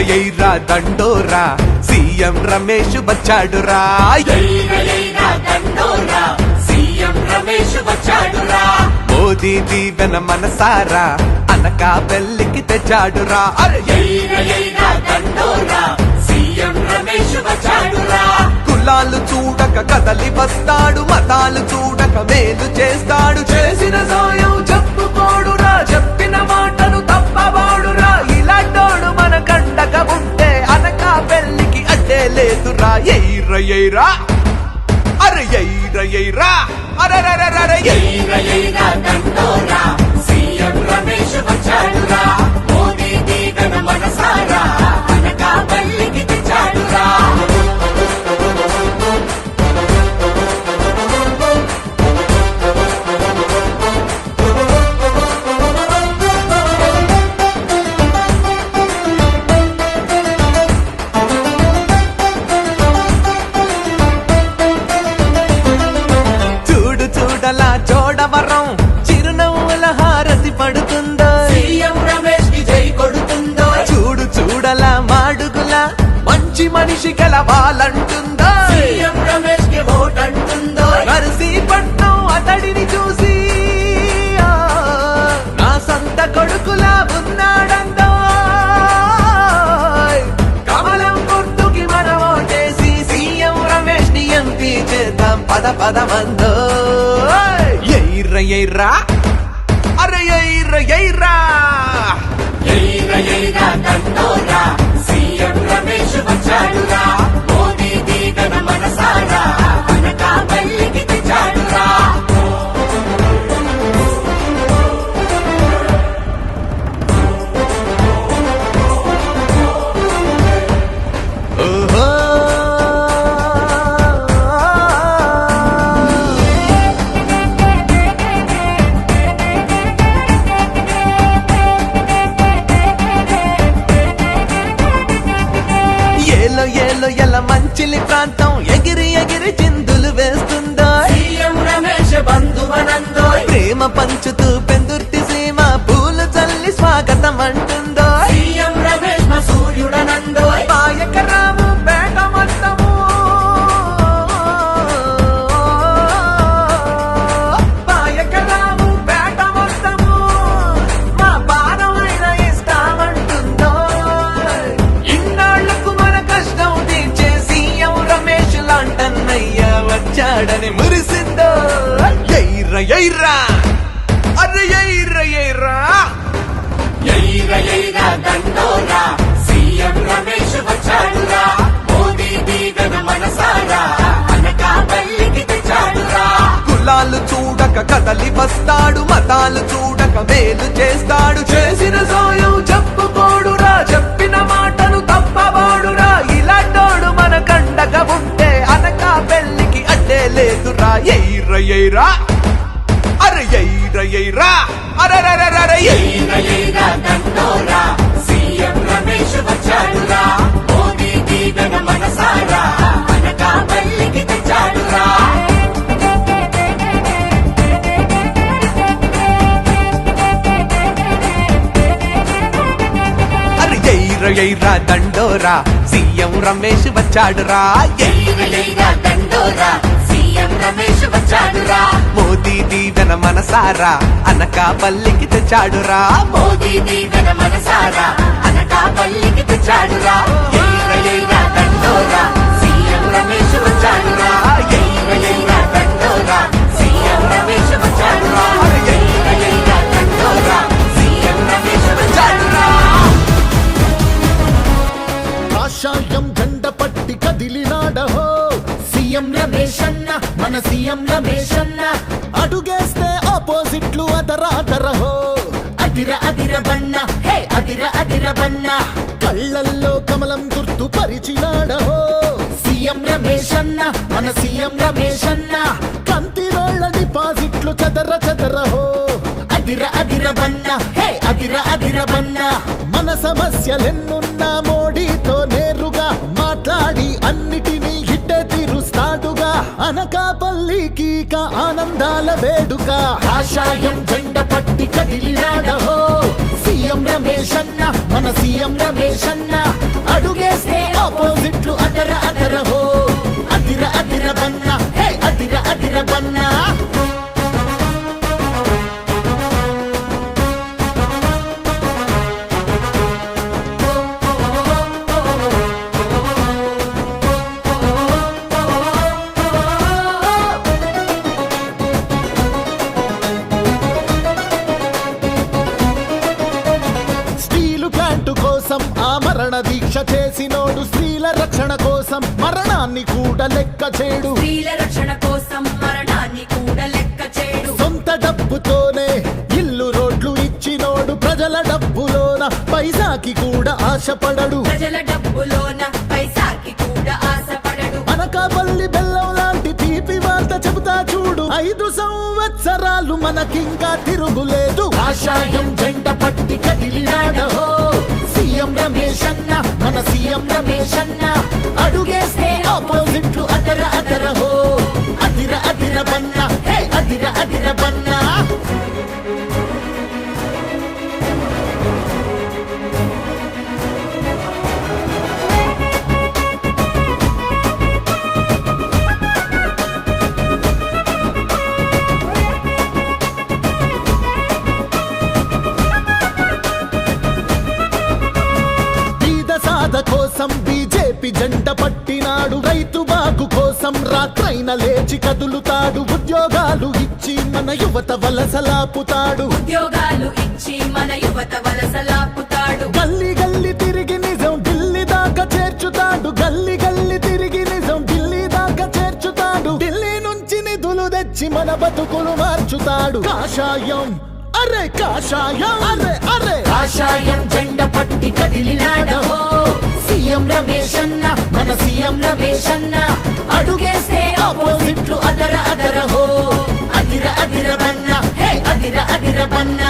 ఎయిరా దండోరా సీఎం రమేష్ వచ్చాడురా మోదీ దీవెన మనసారా అనకాపల్లికి తెచ్చాడురా కులాలు చూడక కదలి వస్తాడు మతాలు చూడక మేలు చేస్తాడు చేసిన సాయం చెప్పుకోడురా చెప్పిన మాటను తప్పవాడురా ఇలాంటోడు మన కండక ఉంటే అనకాపల్లికి అడ్డే లేదురా ఎయిరా ఎయిరా అరే ఎయిరా ఎయిరా అరే సీఎం రమేష్ వచ్చాడురా మోదీ దీవెన మనసారా అనకాపల్లికి తెచ్చాడురా చోడవరం చిరునవ్వుల హారతి పడుతుందో సీఎం రమేష్ కి జై కొడుతుందో చూడు చూడలా మాడుగుల మంచి మనిషి గెలవాలంటుందో సీఎం రమేష్ కి ఓట్ అంటుందో నరసీ పట్నం అతడిని చూసి నా సొంత కొడుకులా ఉన్నాడందో కమలం గుర్తుకి మన ఓటేసి సీఎం రమేష్ ని ఎంపీ చేద్దాం పద పదమందో ఎయిరా అరే ఎయిరా ఎయిరా దండోరా సీఎం రమేష్ వచ్చాడురా మోదీ దీవెన మనసారా అనకాపల్లికి తెచ్చాడురా ఎలా మంచిలి ప్రాంతం ఎగిరి ఎగిరి చిందులు వేస్తుందో సీఎం రమేష్ బంధువనందో ప్రేమ పంచుతూ పెందుర్తి సీమ పూలు చల్లి స్వాగతం అంటుందో సీఎం రమేష్ మా సూర్యుడనందో పాయకరాము పేట మొత్తము పాయకరాము పేట మొత్తము మా పాదమైన ఇస్తామంటుందో ఇన్నాళ్లకు మన కష్టం తీర్చే సీఎం రమేష్ లాంటన్నయ్య వచ్చాడని మురిసిందో ఎయిరా ఎయిరా అరే ఎయిరా ఎయిరా దండోరా సీఎం రమేష్ వచ్చాడురా మోదీ దీవెన మనసారా అనకాపల్లికి తెచ్చాడురా కులాలు చూడక కదలి వస్తాడు మతాలు చూడక మేలు చేస్తాడు చేసిన సాయం చెప్పుకోడురా చెప్పిన మాటను తప్పవాడురా ఇలాంటోడు మన కండక ఉంటే అనకాపల్లికి అడ్డే లేదురా ఎయిరా ఎయిరా అరే ఎయిరా ఎయిరా అరే దండోరా సీఎం రమేష్ వచ్చాడురా మోదీ దీవెన మనసారా అనకాపల్లికి తెచ్చాడురా ఎయిరా దండోరా సీఎం రమేష్ వచ్చాడురా దండోరా సీఎం రమేష్ వచ్చాడురా మోదీ దీవెన మనసారా అనకాపల్లికి తెచ్చాడురా మోదీ దీవెన మనసారా అనకాపల్లికి తెచ్చాడురా దండోరా సీఎం రమేష్ వచ్చాడురా దండోరా సీఎం రమేష్ వచ్చాడురా దండోరా సీఎం రమేష్ వచ్చాడురా కాషాయం జెండ పట్టి కదిలినాడహో సీఎం రమేష్ అన్న మన సీఎం రమేష్ అన్న అడుగేస్తే ఆపోజిట్లు అదరాదరహో అదిర అదిర బన్న హే అదిర అదిర బన్న కళ్ళల్లో కమలం గుర్తు పరిచినాడహో సీఎం రమేష్ అన్న మన సీఎం రమేష్ అన్న కంటి రోళ్ల డిపాజిట్లు చదర చదరహో అదిర అదిర బన్న హే అదిర అదిర బన్న మన సమస్యలెన్నున్నా మోడీతో నేరుగా మాట్లాడి అన్నిటినీ హిట్టే తీరుస్తాడుగా అనకాపల్లికి ఆనందాల వేడుక కాషాయం జెండ పట్టి కదిలినాడహో సీఎం రమేష్ అన్న మన సీఎం రమేష్ అన్న అడుగేస్తే ఆపోజిట్లు అదర అదర హో అదిర అదిర బన్నా హే అదిర అదిర బన్నా స్త్రీలు ప్యాంటు కోసం ఆమరణ దీక్ష చేసినోడు స్త్రీల రక్షణ కోసం మరణాన్ని కూడా లెక్క చేడు స్త్రీల రక్షణ కోసం మరణాన్ని కూడా లెక్క చేయడు. సొంత డబ్బుతోనే ఇల్లు రోడ్లు ఇచ్చినోడు ప్రజల డబ్బులోన పైసాకి కూడా ఆశపడడు ప్రజల డబ్బులోన పైసాకి కూడా ఆశపడడు. అనకాపల్లి బెల్లం లాంటి తీపి వార్త చెబుతా చూడు 5 సంవత్సరాలు మనకింకా తిరుగులేదు ఆశాయం జెండ పట్టి కదిలినాడహో సీఎం రమేష్ అన్న మన సీఎం రమేష్ అన్న అడుగేస్తే ఆపోజిట్లు అదర అదర హో అదిర అదిర బన్నా హే అదిర అదిర బన్నా బీద సాధ కోసం బీజేపీ జెండ పట్టినాడు రైతు బాగు కోసం రాత్రైన లేచి కదులుతాడు ఉద్యోగాలు ఇచ్చి మన యువత వలసలాపుతాడు ఉద్యోగాలు ఇచ్చి మన యువత వలసలాపుతాడు. గల్లీ గల్లీ తిరిగి నిజం ఢిల్లీ దాకా చేర్చుతాడు గల్లీ గల్లీ తిరిగి నిజం ఢిల్లీ దాకా చేర్చుతాడు ఢిల్లీ నుంచి నిధులు తెచ్చి మన బతుకులు మార్చుతాడు కాషాయం అరే కాషాయం అరే అరే కాషాయం జెండ పట్టి కదిలినాడహో సీఎం రమేష్ అన్న మన సీఎం రమేష్ అన్న అడుగేస్తే ఆపోజిట్లు అదర అదర హో అదిర అదిర బన్నా హే అదిర అదిర బన్నా